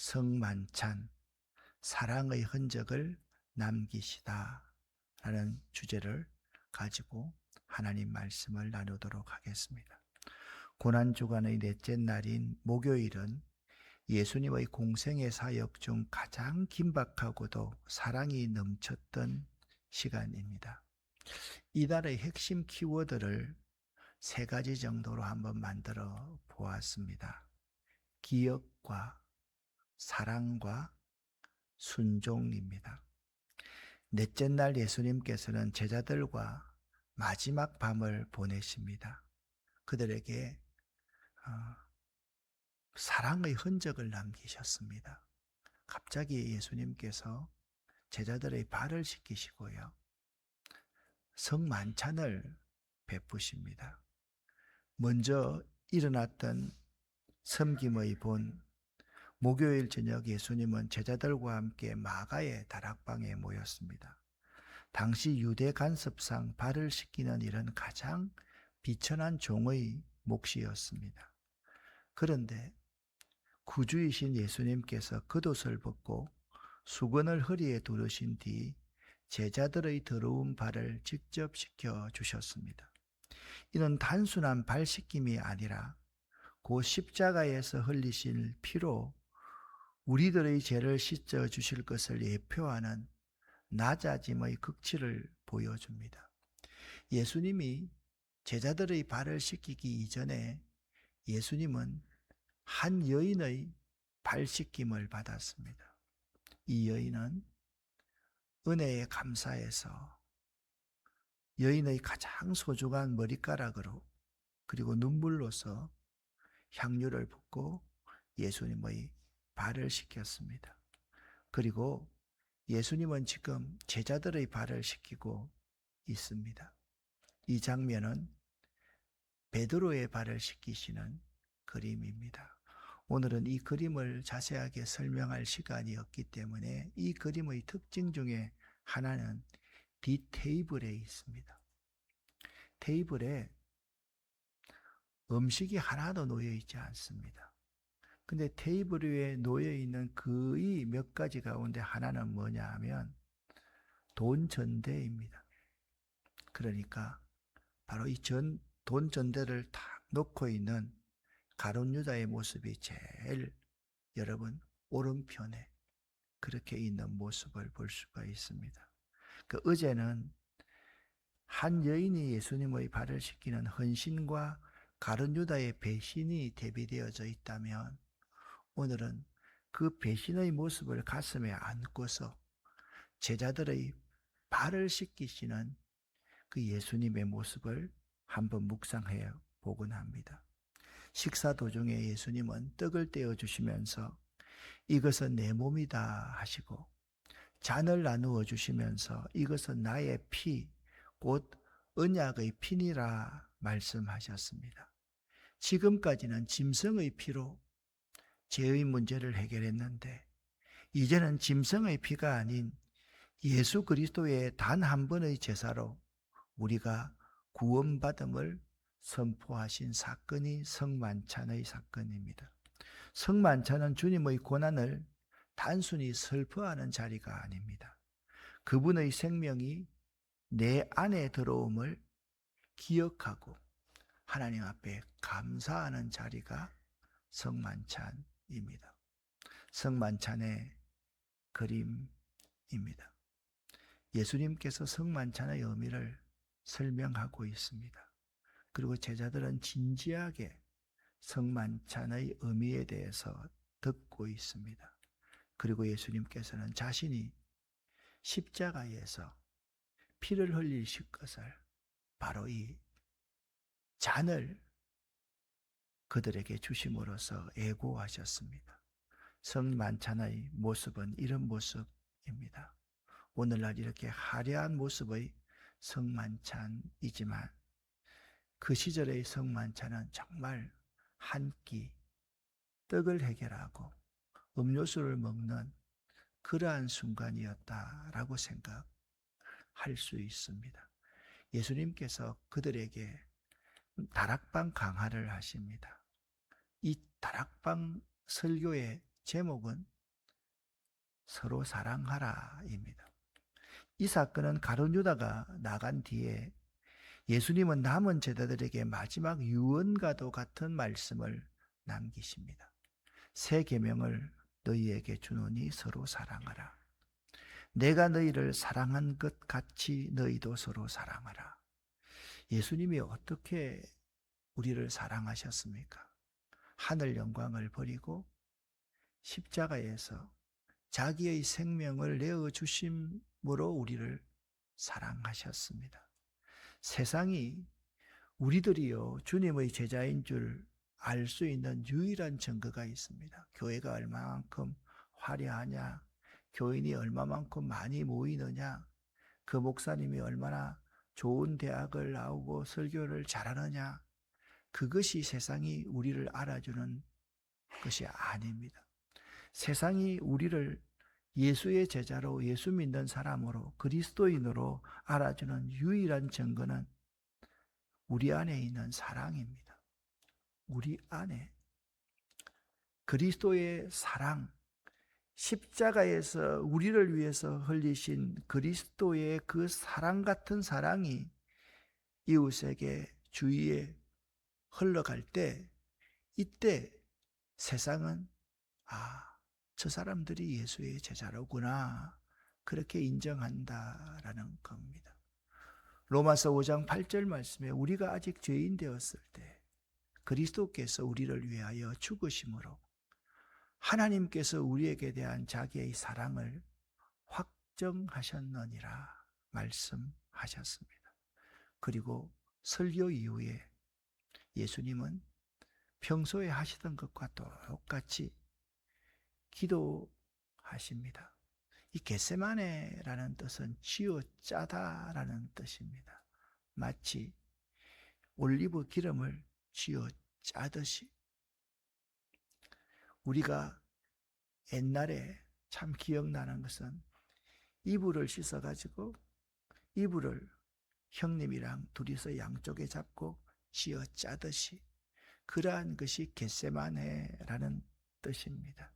성만찬, 사랑의 흔적을 남기시다 라는 주제를 가지고 하나님 말씀을 나누도록 하겠습니다. 고난주간의 넷째 날인 목요일은 예수님의 공생의 사역 중 가장 긴박하고도 사랑이 넘쳤던 시간입니다. 이달의 핵심 키워드를 세 가지 정도로 한번 만들어 보았습니다. 기억과 사랑과 순종입니다. 넷째 날 예수님께서는 제자들과 마지막 밤을 보내십니다. 그들에게 사랑의 흔적을 남기셨습니다. 갑자기 예수님께서 제자들의 발을 씻기시고요. 성만찬을 베푸십니다. 먼저 일어났던 섬김의 본 목요일 저녁 예수님은 제자들과 함께 마가의 다락방에 모였습니다. 당시 유대 간섭상 발을 씻기는 일은 가장 비천한 종의 몫이었습니다. 그런데 구주이신 예수님께서 겉옷을 벗고 수건을 허리에 두르신 뒤 제자들의 더러운 발을 직접 씻겨 주셨습니다. 이는 단순한 발 씻김이 아니라 그 십자가에서 흘리실 피로 우리들의 죄를 씻어 주실 것을 예표하는 낮아짐의 극치를 보여줍니다. 예수님이 제자들의 발을 씻기기 이전에 예수님은 한 여인의 발 씻김을 받았습니다. 이 여인은 은혜에 감사해서 여인의 가장 소중한 머리카락으로 그리고 눈물로서 향유를 붓고 예수님의 발을 씻겼습니다. 그리고 예수님은 지금 제자들의 발을 씻기고 있습니다. 이 장면은 베드로의 발을 씻기시는 그림입니다. 오늘은 이 그림을 자세하게 설명할 시간이 없기 때문에 이 그림의 특징 중에 하나는 뒷테이블에 있습니다. 테이블에 음식이 하나도 놓여 있지 않습니다. 근데 테이블 위에 놓여 있는 거의 몇 가지 가운데 하나는 뭐냐 하면 돈 전대입니다. 그러니까 바로 이 돈 전대를 탁 놓고 있는 가룟 유다의 모습이 제일 여러분 오른편에 그렇게 있는 모습을 볼 수가 있습니다. 어제는 한 여인이 예수님의 발을 씻기는 헌신과 가룟 유다의 배신이 대비되어져 있다면 오늘은 그 배신의 모습을 가슴에 안고서 제자들의 발을 씻기시는 그 예수님의 모습을 한번 묵상해 보곤 합니다. 식사 도중에 예수님은 떡을 떼어 주시면서 이것은 내 몸이다 하시고 잔을 나누어 주시면서 이것은 나의 피, 곧 언약의 피니라 말씀하셨습니다. 지금까지는 짐승의 피로 죄의 문제를 해결했는데 이제는 짐승의 피가 아닌 예수 그리스도의 단 한 번의 제사로 우리가 구원받음을 선포하신 사건이 성만찬의 사건입니다. 성만찬은 주님의 고난을 단순히 슬퍼하는 자리가 아닙니다. 그분의 생명이 내 안에 들어옴을 기억하고 하나님 앞에 감사하는 자리가 성만찬입니다. 성만찬의 그림입니다. 예수님께서 성만찬의 의미를 설명하고 있습니다. 그리고 제자들은 진지하게 성만찬의 의미에 대해서 듣고 있습니다. 그리고 예수님께서는 자신이 십자가에서 피를 흘리실 것을 바로 이 잔을 그들에게 주심으로써 애고하셨습니다. 성만찬의 모습은 이런 모습입니다. 오늘날 이렇게 화려한 모습의 성만찬이지만 그 시절의 성만찬은 정말 한 끼 떡을 해결하고 음료수를 먹는 그러한 순간이었다라고 생각할 수 있습니다. 예수님께서 그들에게 다락방 강화를 하십니다. 이 다락방 설교의 제목은 서로 사랑하라입니다. 이 사건은 가룟 유다가 나간 뒤에 예수님은 남은 제자들에게 마지막 유언과도 같은 말씀을 남기십니다. 새 계명을 너희에게 주노니 서로 사랑하라. 내가 너희를 사랑한 것 같이 너희도 서로 사랑하라. 예수님이 어떻게 우리를 사랑하셨습니까? 하늘 영광을 버리고 십자가에서 자기의 생명을 내어 주심으로 우리를 사랑하셨습니다. 세상이 우리들이요 주님의 제자인 줄 알 수 있는 유일한 증거가 있습니다. 교회가 얼마만큼 화려하냐, 교인이 얼마만큼 많이 모이느냐, 그 목사님이 얼마나 좋은 대학을 나오고 설교를 잘하느냐, 그것이 세상이 우리를 알아주는 것이 아닙니다. 세상이 우리를 예수의 제자로, 예수 믿는 사람으로, 그리스도인으로 알아주는 유일한 증거는 우리 안에 있는 사랑입니다. 우리 안에 그리스도의 사랑, 십자가에서 우리를 위해서 흘리신 그리스도의 그 사랑 같은 사랑이 이웃에게 주위에 흘러갈 때, 이때 세상은 저 사람들이 예수의 제자로구나, 그렇게 인정한다라는 겁니다. 로마서 5장 8절 말씀에 우리가 아직 죄인 되었을 때 그리스도께서 우리를 위하여 죽으심으로 하나님께서 우리에게 대한 자기의 사랑을 확정하셨느니라 말씀하셨습니다. 그리고 설교 이후에 예수님은 평소에 하시던 것과 똑같이 기도하십니다. 이 겟세마네라는 뜻은 쥐어짜다라는 뜻입니다. 마치 올리브 기름을 쥐어짜듯이. 우리가 옛날에 참 기억나는 것은 이불을 씻어가지고 이불을 형님이랑 둘이서 양쪽에 잡고 쥐어짜듯이, 그러한 것이 겟세마네라는 뜻입니다.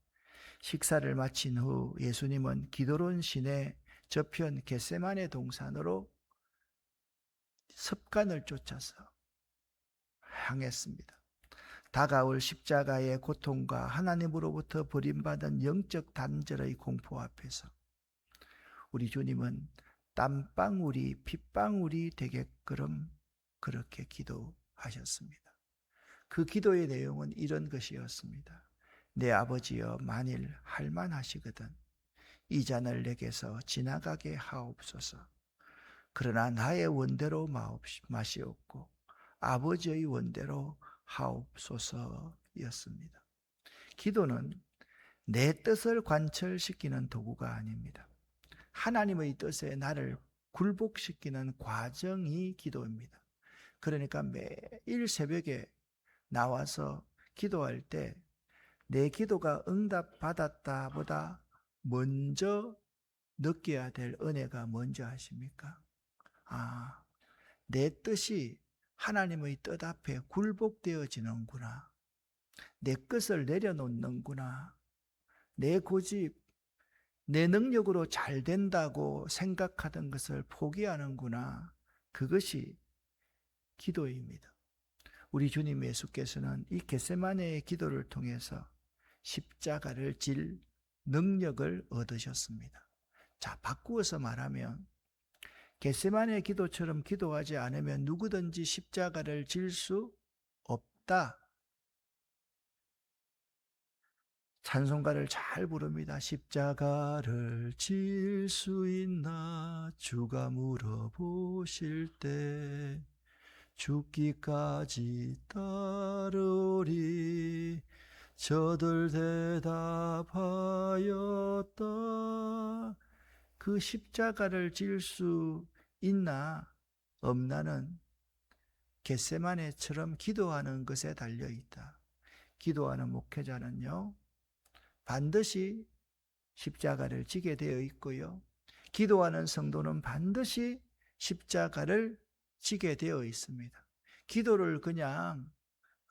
식사를 마친 후 예수님은 기드론 시내 저편 겟세마네 동산으로 습관을 쫓아서 향했습니다. 다가올 십자가의 고통과 하나님으로부터 버림받은 영적 단절의 공포 앞에서 우리 주님은 땀방울이 핏방울이 되게끔 그렇게 기도하셨습니다. 그 기도의 내용은 이런 것이었습니다. 내 아버지여, 만일 할만하시거든 이 잔을 내게서 지나가게 하옵소서. 그러나 나의 원대로 마시옵고 아버지의 원대로 하옵소서였습니다. 기도는 내 뜻을 관철시키는 도구가 아닙니다. 하나님의 뜻에 나를 굴복시키는 과정이 기도입니다. 그러니까 매일 새벽에 나와서 기도할 때 내 기도가 응답받았다 보다 먼저 느껴야 될 은혜가 뭔지 아십니까? 내 뜻이 하나님의 뜻 앞에 굴복되어지는구나. 내 것을 내려놓는구나. 내 고집, 내 능력으로 잘 된다고 생각하던 것을 포기하는구나. 그것이 기도입니다. 우리 주님 예수께서는 이 겟세마네의 기도를 통해서 십자가를 질 능력을 얻으셨습니다. 자, 바꾸어서 말하면 겟세마네 기도처럼 기도하지 않으면 누구든지 십자가를 질 수 없다. 찬송가를 잘 부릅니다. 십자가를 질 수 있나 주가 물어보실 때 죽기까지 따르리 저들 대답하였다. 그 십자가를 질 수 있나 없나는 겟세마네처럼 기도하는 것에 달려있다. 기도하는 목회자는요 반드시 십자가를 지게 되어 있고요, 기도하는 성도는 반드시 십자가를 지게 되어 있습니다. 기도를 그냥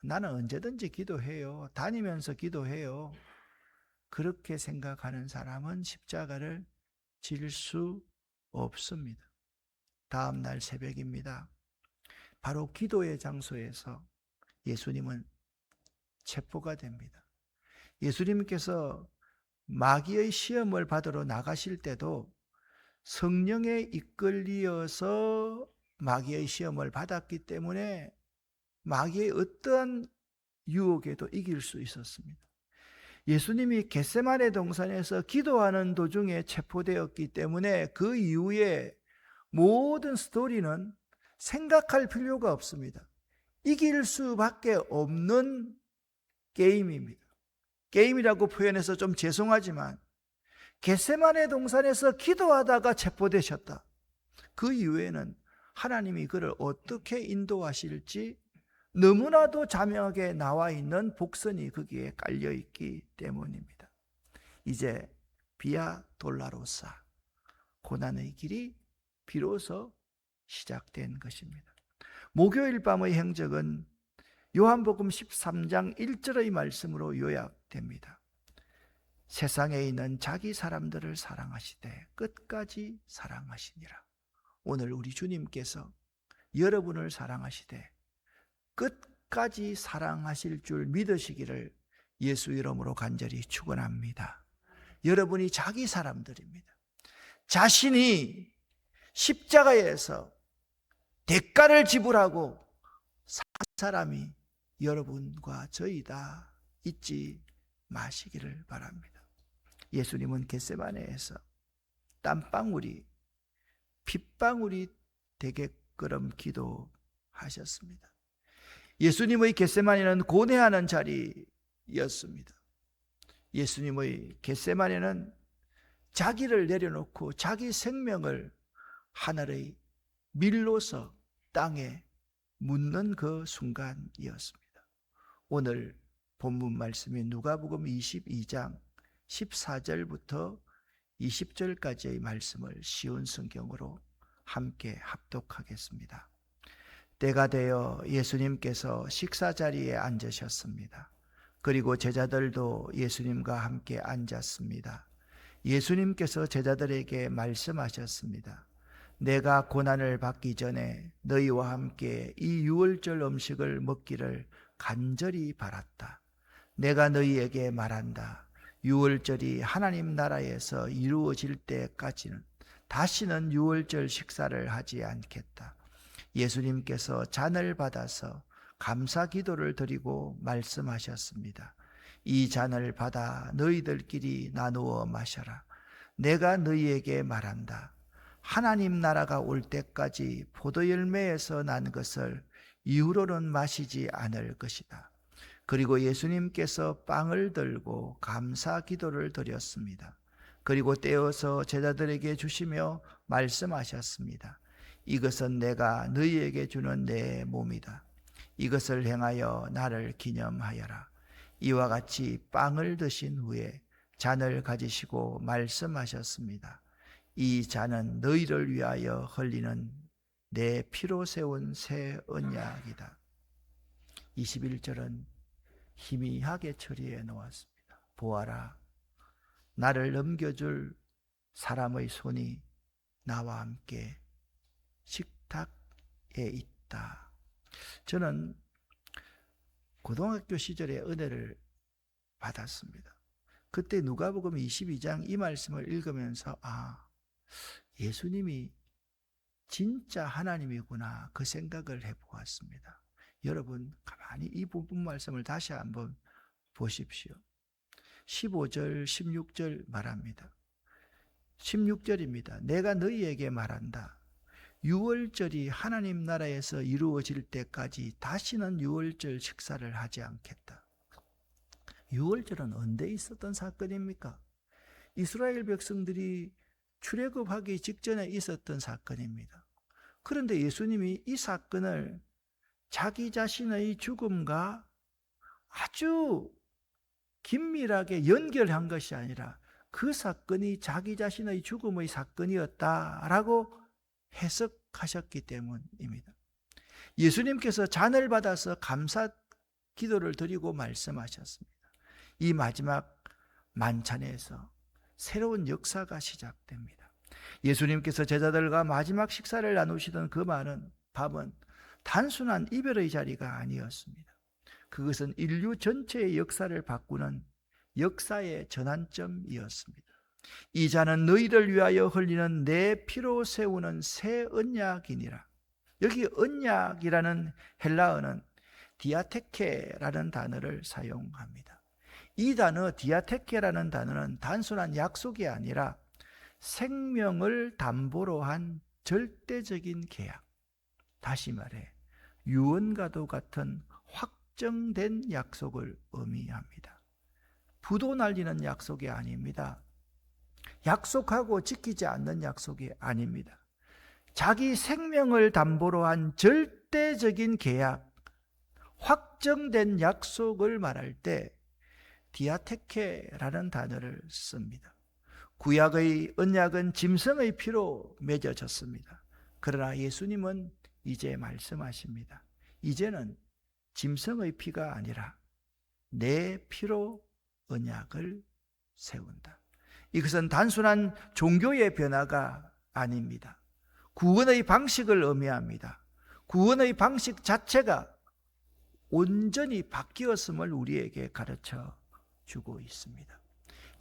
나는 언제든지 기도해요, 다니면서 기도해요, 그렇게 생각하는 사람은 십자가를 질 수 없습니다. 다음 날 새벽입니다. 바로 기도의 장소에서 예수님은 체포가 됩니다. 예수님께서 마귀의 시험을 받으러 나가실 때도 성령에 이끌리어서 마귀의 시험을 받았기 때문에 마귀의 어떠한 유혹에도 이길 수 있었습니다. 예수님이 겟세마네 동산에서 기도하는 도중에 체포되었기 때문에 그 이후에 모든 스토리는 생각할 필요가 없습니다. 이길 수밖에 없는 게임입니다. 게임이라고 표현해서 좀 죄송하지만 겟세마네 동산에서 기도하다가 체포되셨다. 그 이후에는 하나님이 그를 어떻게 인도하실지 너무나도 자명하게 나와 있는 복선이 거기에 깔려 있기 때문입니다. 이제 비아 돌라로사, 고난의 길이 비로소 시작된 것입니다. 목요일 밤의 행적은 요한복음 13장 1절의 말씀으로 요약됩니다. 세상에 있는 자기 사람들을 사랑하시되 끝까지 사랑하시니라. 오늘 우리 주님께서 여러분을 사랑하시되 끝까지 사랑하실 줄 믿으시기를 예수 이름으로 간절히 축원합니다. 여러분이 자기 사람들입니다. 자신이 십자가에서 대가를 지불하고 산 사람이 여러분과 저희다 잊지 마시기를 바랍니다. 예수님은 겟세마네에서 땀방울이 핏방울이 되게끔 기도하셨습니다. 예수님의 겟세마네는 고뇌하는 자리였습니다. 예수님의 겟세마네는 자기를 내려놓고 자기 생명을 하늘의 밀로서 땅에 묻는 그 순간이었습니다. 오늘 본문 말씀이 누가복음 22장 14절부터 20절까지의 말씀을 쉬운 성경으로 함께 합독하겠습니다. 때가 되어 예수님께서 식사 자리에 앉으셨습니다. 그리고 제자들도 예수님과 함께 앉았습니다. 예수님께서 제자들에게 말씀하셨습니다. 내가 고난을 받기 전에 너희와 함께 이 유월절 음식을 먹기를 간절히 바랐다. 내가 너희에게 말한다. 유월절이 하나님 나라에서 이루어질 때까지는 다시는 유월절 식사를 하지 않겠다. 예수님께서 잔을 받아서 감사 기도를 드리고 말씀하셨습니다. 이 잔을 받아 너희들끼리 나누어 마셔라. 내가 너희에게 말한다. 하나님 나라가 올 때까지 포도열매에서 난 것을 이후로는 마시지 않을 것이다. 그리고 예수님께서 빵을 들고 감사 기도를 드렸습니다. 그리고 떼어서 제자들에게 주시며 말씀하셨습니다. 이것은 내가 너희에게 주는 내 몸이다. 이것을 행하여 나를 기념하여라. 이와 같이 빵을 드신 후에 잔을 가지시고 말씀하셨습니다. 이 잔은 너희를 위하여 흘리는 내 피로 세운 새 언약이다. 21절은 희미하게 처리해 놓았습니다. 보아라, 나를 넘겨줄 사람의 손이 나와 함께 식탁에 있다. 저는 고등학교 시절에 은혜를 받았습니다. 그때 누가복음 22장 이 말씀을 읽으면서 예수님이 진짜 하나님이구나 그 생각을 해보았습니다. 여러분 가만히 이 부분 말씀을 다시 한번 보십시오. 15절 16절 말합니다. 16절입니다. 내가 너희에게 말한다. 유월절이 하나님 나라에서 이루어질 때까지 다시는 유월절 식사를 하지 않겠다. 유월절은 언제 있었던 사건입니까? 이스라엘 백성들이 출애굽하기 직전에 있었던 사건입니다. 그런데 예수님이 이 사건을 자기 자신의 죽음과 아주 긴밀하게 연결한 것이 아니라 그 사건이 자기 자신의 죽음의 사건이었다라고 해석하셨기 때문입니다. 예수님께서 잔을 받아서 감사 기도를 드리고 말씀하셨습니다. 이 마지막 만찬에서 새로운 역사가 시작됩니다. 예수님께서 제자들과 마지막 식사를 나누시던 그 많은 밤은 단순한 이별의 자리가 아니었습니다. 그것은 인류 전체의 역사를 바꾸는 역사의 전환점이었습니다. 이 잔은 너희를 위하여 흘리는 내 피로 세우는 새 언약이니라. 여기 언약이라는 헬라어는 디아테케라는 단어를 사용합니다. 이 단어 디아테케라는 단어는 단순한 약속이 아니라 생명을 담보로 한 절대적인 계약, 다시 말해 유언과도 같은 확정된 약속을 의미합니다. 부도 날리는 약속이 아닙니다. 약속하고 지키지 않는 약속이 아닙니다. 자기 생명을 담보로 한 절대적인 계약, 확정된 약속을 말할 때 디아테케라는 단어를 씁니다. 구약의 언약은 짐승의 피로 맺어졌습니다. 그러나 예수님은 이제 말씀하십니다. 이제는 짐승의 피가 아니라 내 피로 언약을 세운다. 이것은 단순한 종교의 변화가 아닙니다. 구원의 방식을 의미합니다. 구원의 방식 자체가 온전히 바뀌었음을 우리에게 가르쳐 주고 있습니다.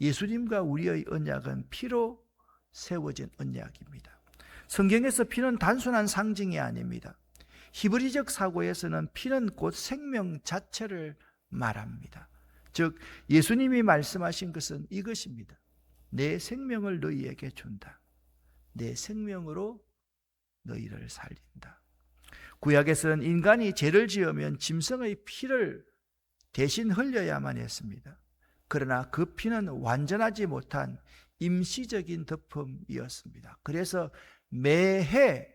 예수님과 우리의 언약은 피로 세워진 언약입니다. 성경에서 피는 단순한 상징이 아닙니다. 히브리적 사고에서는 피는 곧 생명 자체를 말합니다. 즉 예수님이 말씀하신 것은 이것입니다. 내 생명을 너희에게 준다. 내 생명으로 너희를 살린다. 구약에서는 인간이 죄를 지으면 짐승의 피를 대신 흘려야만 했습니다. 그러나 그 피는 완전하지 못한 임시적인 덮음이었습니다. 그래서 매해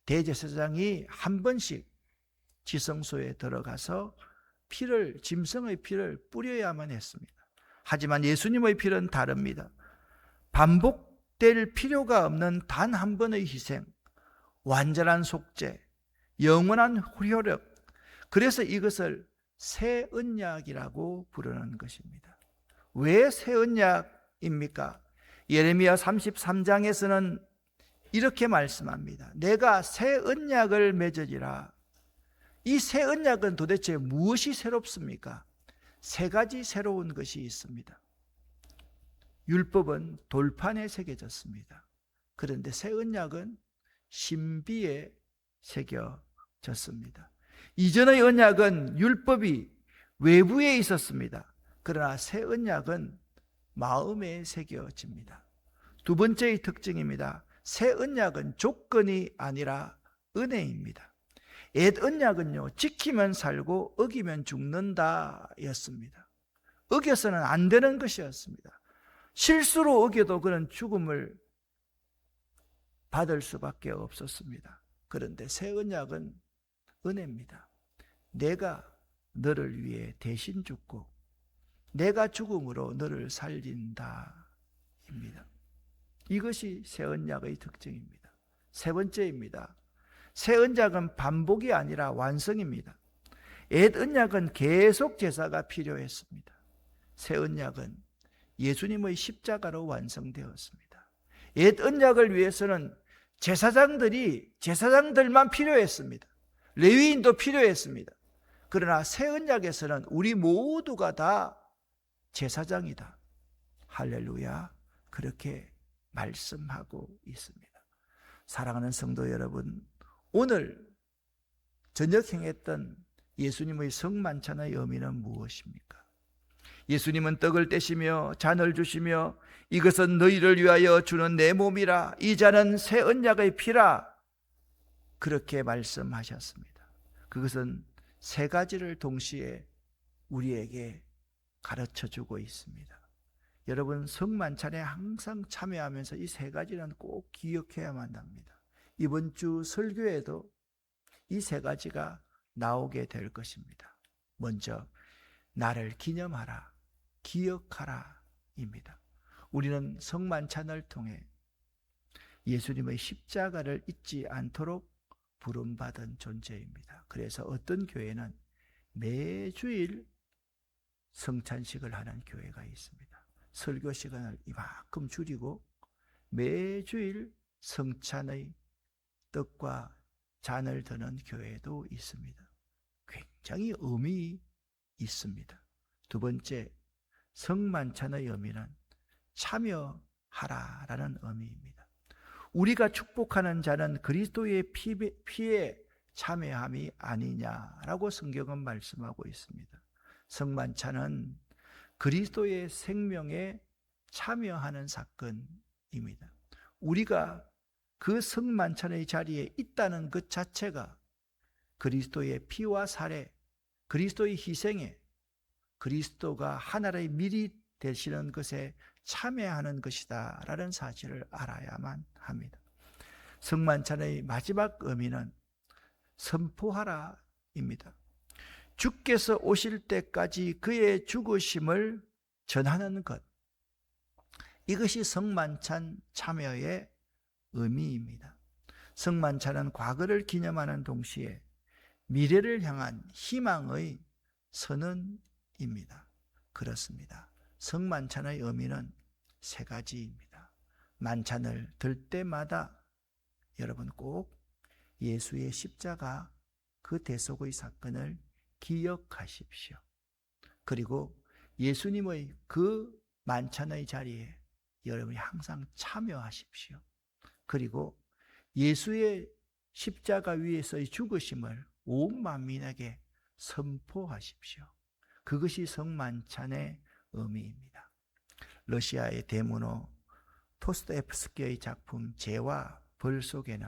대제사장이 한 번씩 지성소에 들어가서 짐승의 피를 뿌려야만 했습니다. 하지만 예수님의 피는 다릅니다. 반복될 필요가 없는 단 한 번의 희생, 완전한 속죄, 영원한 효력, 그래서 이것을 새 언약이라고 부르는 것입니다. 왜 새 언약입니까? 예레미야 33장에서는 이렇게 말씀합니다. 내가 새 언약을 맺으리라. 이 새 언약은 도대체 무엇이 새롭습니까? 세 가지 새로운 것이 있습니다. 율법은 돌판에 새겨졌습니다. 그런데 새 언약은 신비에 새겨졌습니다. 이전의 언약은 율법이 외부에 있었습니다. 그러나 새 언약은 마음에 새겨집니다. 두 번째의 특징입니다. 새 언약은 조건이 아니라 은혜입니다. 옛 언약은요, 지키면 살고 어기면 죽는다 였습니다. 어겨서는 안 되는 것이었습니다. 실수로 어겨도 그는 죽음을 받을 수밖에 없었습니다. 그런데 새 언약은 은혜입니다. 내가 너를 위해 대신 죽고 내가 죽음으로 너를 살린다 입니다. 이것이 새 언약의 특징입니다. 세 번째입니다. 새 언약은 반복이 아니라 완성입니다. 옛 언약은 계속 제사가 필요했습니다. 새 언약은 예수님의 십자가로 완성되었습니다. 옛 언약을 위해서는 제사장들만 필요했습니다. 레위인도 필요했습니다. 그러나 새 언약에서는 우리 모두가 다 제사장이다. 할렐루야. 그렇게 말씀하고 있습니다. 사랑하는 성도 여러분, 오늘 저녁 행했던 예수님의 성만찬의 의미는 무엇입니까? 예수님은 떡을 떼시며 잔을 주시며 이것은 너희를 위하여 주는 내 몸이라, 이 잔은 새 언약의 피라, 그렇게 말씀하셨습니다. 그것은 세 가지를 동시에 우리에게 가르쳐주고 있습니다. 여러분, 성만찬에 항상 참여하면서 이 세 가지는 꼭 기억해야만 합니다. 이번 주 설교에도 이 세 가지가 나오게 될 것입니다. 먼저 나를 기념하라, 기억하라 입니다. 우리는 성만찬을 통해 예수님의 십자가를 잊지 않도록 부름받은 존재입니다. 그래서 어떤 교회는 매주일 성찬식을 하는 교회가 있습니다. 설교 시간을 이만큼 줄이고 매주일 성찬의 떡과 잔을 드는 교회도 있습니다. 굉장히 의미 있습니다. 두 번째, 성만찬의 의미는 참여하라라는 의미입니다. 우리가 축복하는 자는 그리스도의 피에 참여함이 아니냐라고 성경은 말씀하고 있습니다. 성만찬은 그리스도의 생명에 참여하는 사건입니다. 우리가 그 성만찬의 자리에 있다는 것 자체가 그리스도의 피와 살에, 그리스도의 희생에, 그리스도가 하나의 밀이 되시는 것에 참여하는 것이다 라는 사실을 알아야만 합니다. 성만찬의 마지막 의미는 선포하라입니다. 주께서 오실 때까지 그의 죽으심을 전하는 것, 이것이 성만찬 참여의 의미입니다. 성만찬은 과거를 기념하는 동시에 미래를 향한 희망의 선언입니다. 그렇습니다. 성만찬의 의미는 세 가지입니다. 만찬을 들 때마다 여러분 꼭 예수의 십자가 그 대속의 사건을 기억하십시오. 그리고 예수님의 그 만찬의 자리에 여러분이 항상 참여하십시오. 그리고 예수의 십자가 위에서의 죽으심을 온 만민에게 선포하십시오. 그것이 성만찬의 의미입니다. 러시아의 대문호 토스토옙스키의 작품 죄와 벌 속에는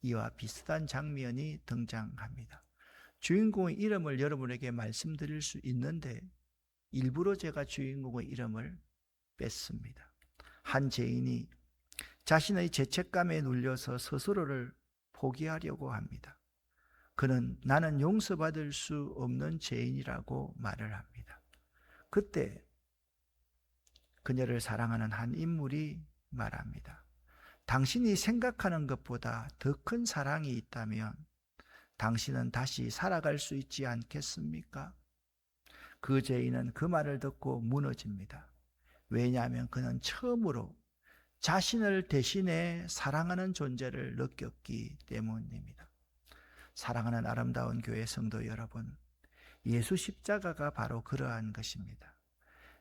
이와 비슷한 장면이 등장합니다. 주인공의 이름을 여러분에게 말씀드릴 수 있는데 일부러 제가 주인공의 이름을 뺐습니다. 한 죄인이 자신의 죄책감에 눌려서 스스로를 포기하려고 합니다. 그는 나는 용서받을 수 없는 죄인이라고 말을 합니다. 그때 그녀를 사랑하는 한 인물이 말합니다. 당신이 생각하는 것보다 더 큰 사랑이 있다면 당신은 다시 살아갈 수 있지 않겠습니까? 그 죄인은 그 말을 듣고 무너집니다. 왜냐하면 그는 처음으로 자신을 대신해 사랑하는 존재를 느꼈기 때문입니다. 사랑하는 아름다운 교회 성도 여러분, 예수 십자가가 바로 그러한 것입니다.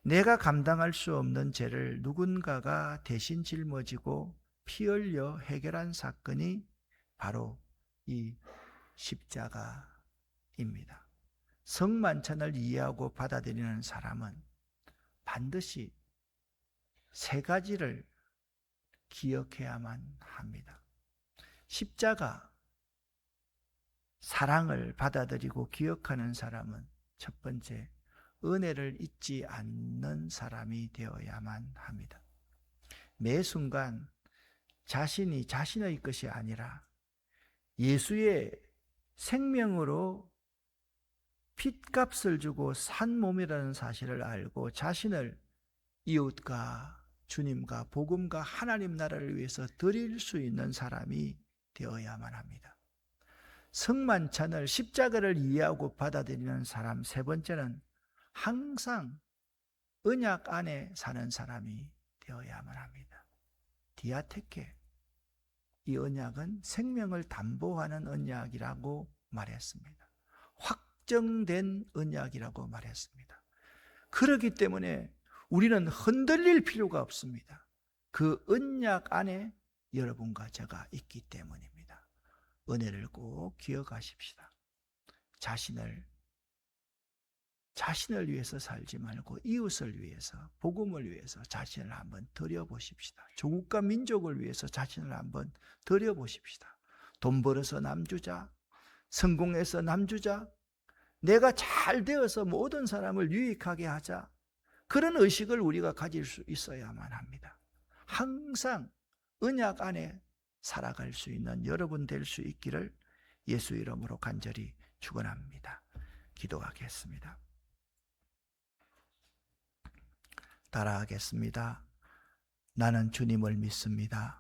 내가 감당할 수 없는 죄를 누군가가 대신 짊어지고 피 흘려 해결한 사건이 바로 이 십자가입니다. 성만찬을 이해하고 받아들이는 사람은 반드시 세 가지를 기억해야만 합니다. 십자가, 사랑을 받아들이고 기억하는 사람은 첫 번째, 은혜를 잊지 않는 사람이 되어야만 합니다. 매 순간 자신이 자신의 것이 아니라 예수의 생명으로 핏값을 주고 산 몸이라는 사실을 알고 자신을 이웃과 주님과 복음과 하나님 나라를 위해서 드릴 수 있는 사람이 되어야만 합니다. 성만찬을, 십자가를 이해하고 받아들이는 사람 세 번째는 항상 언약 안에 사는 사람이 되어야만 합니다. 디아테케, 이 언약은 생명을 담보하는 언약이라고 말했습니다. 확정된 언약이라고 말했습니다. 그렇기 때문에 우리는 흔들릴 필요가 없습니다. 그 언약 안에 여러분과 제가 있기 때문입니다. 은혜를 꼭 기억하십시다. 자신을 위해서 살지 말고 이웃을 위해서, 복음을 위해서 자신을 한번 드려보십시다. 조국과 민족을 위해서 자신을 한번 드려보십시다. 돈 벌어서 남주자, 성공해서 남주자, 내가 잘 되어서 모든 사람을 유익하게 하자, 그런 의식을 우리가 가질 수 있어야만 합니다. 항상 언약 안에 살아갈 수 있는 여러분 될 수 있기를 예수 이름으로 간절히 축원합니다. 기도하겠습니다. 따라하겠습니다. 나는 주님을 믿습니다.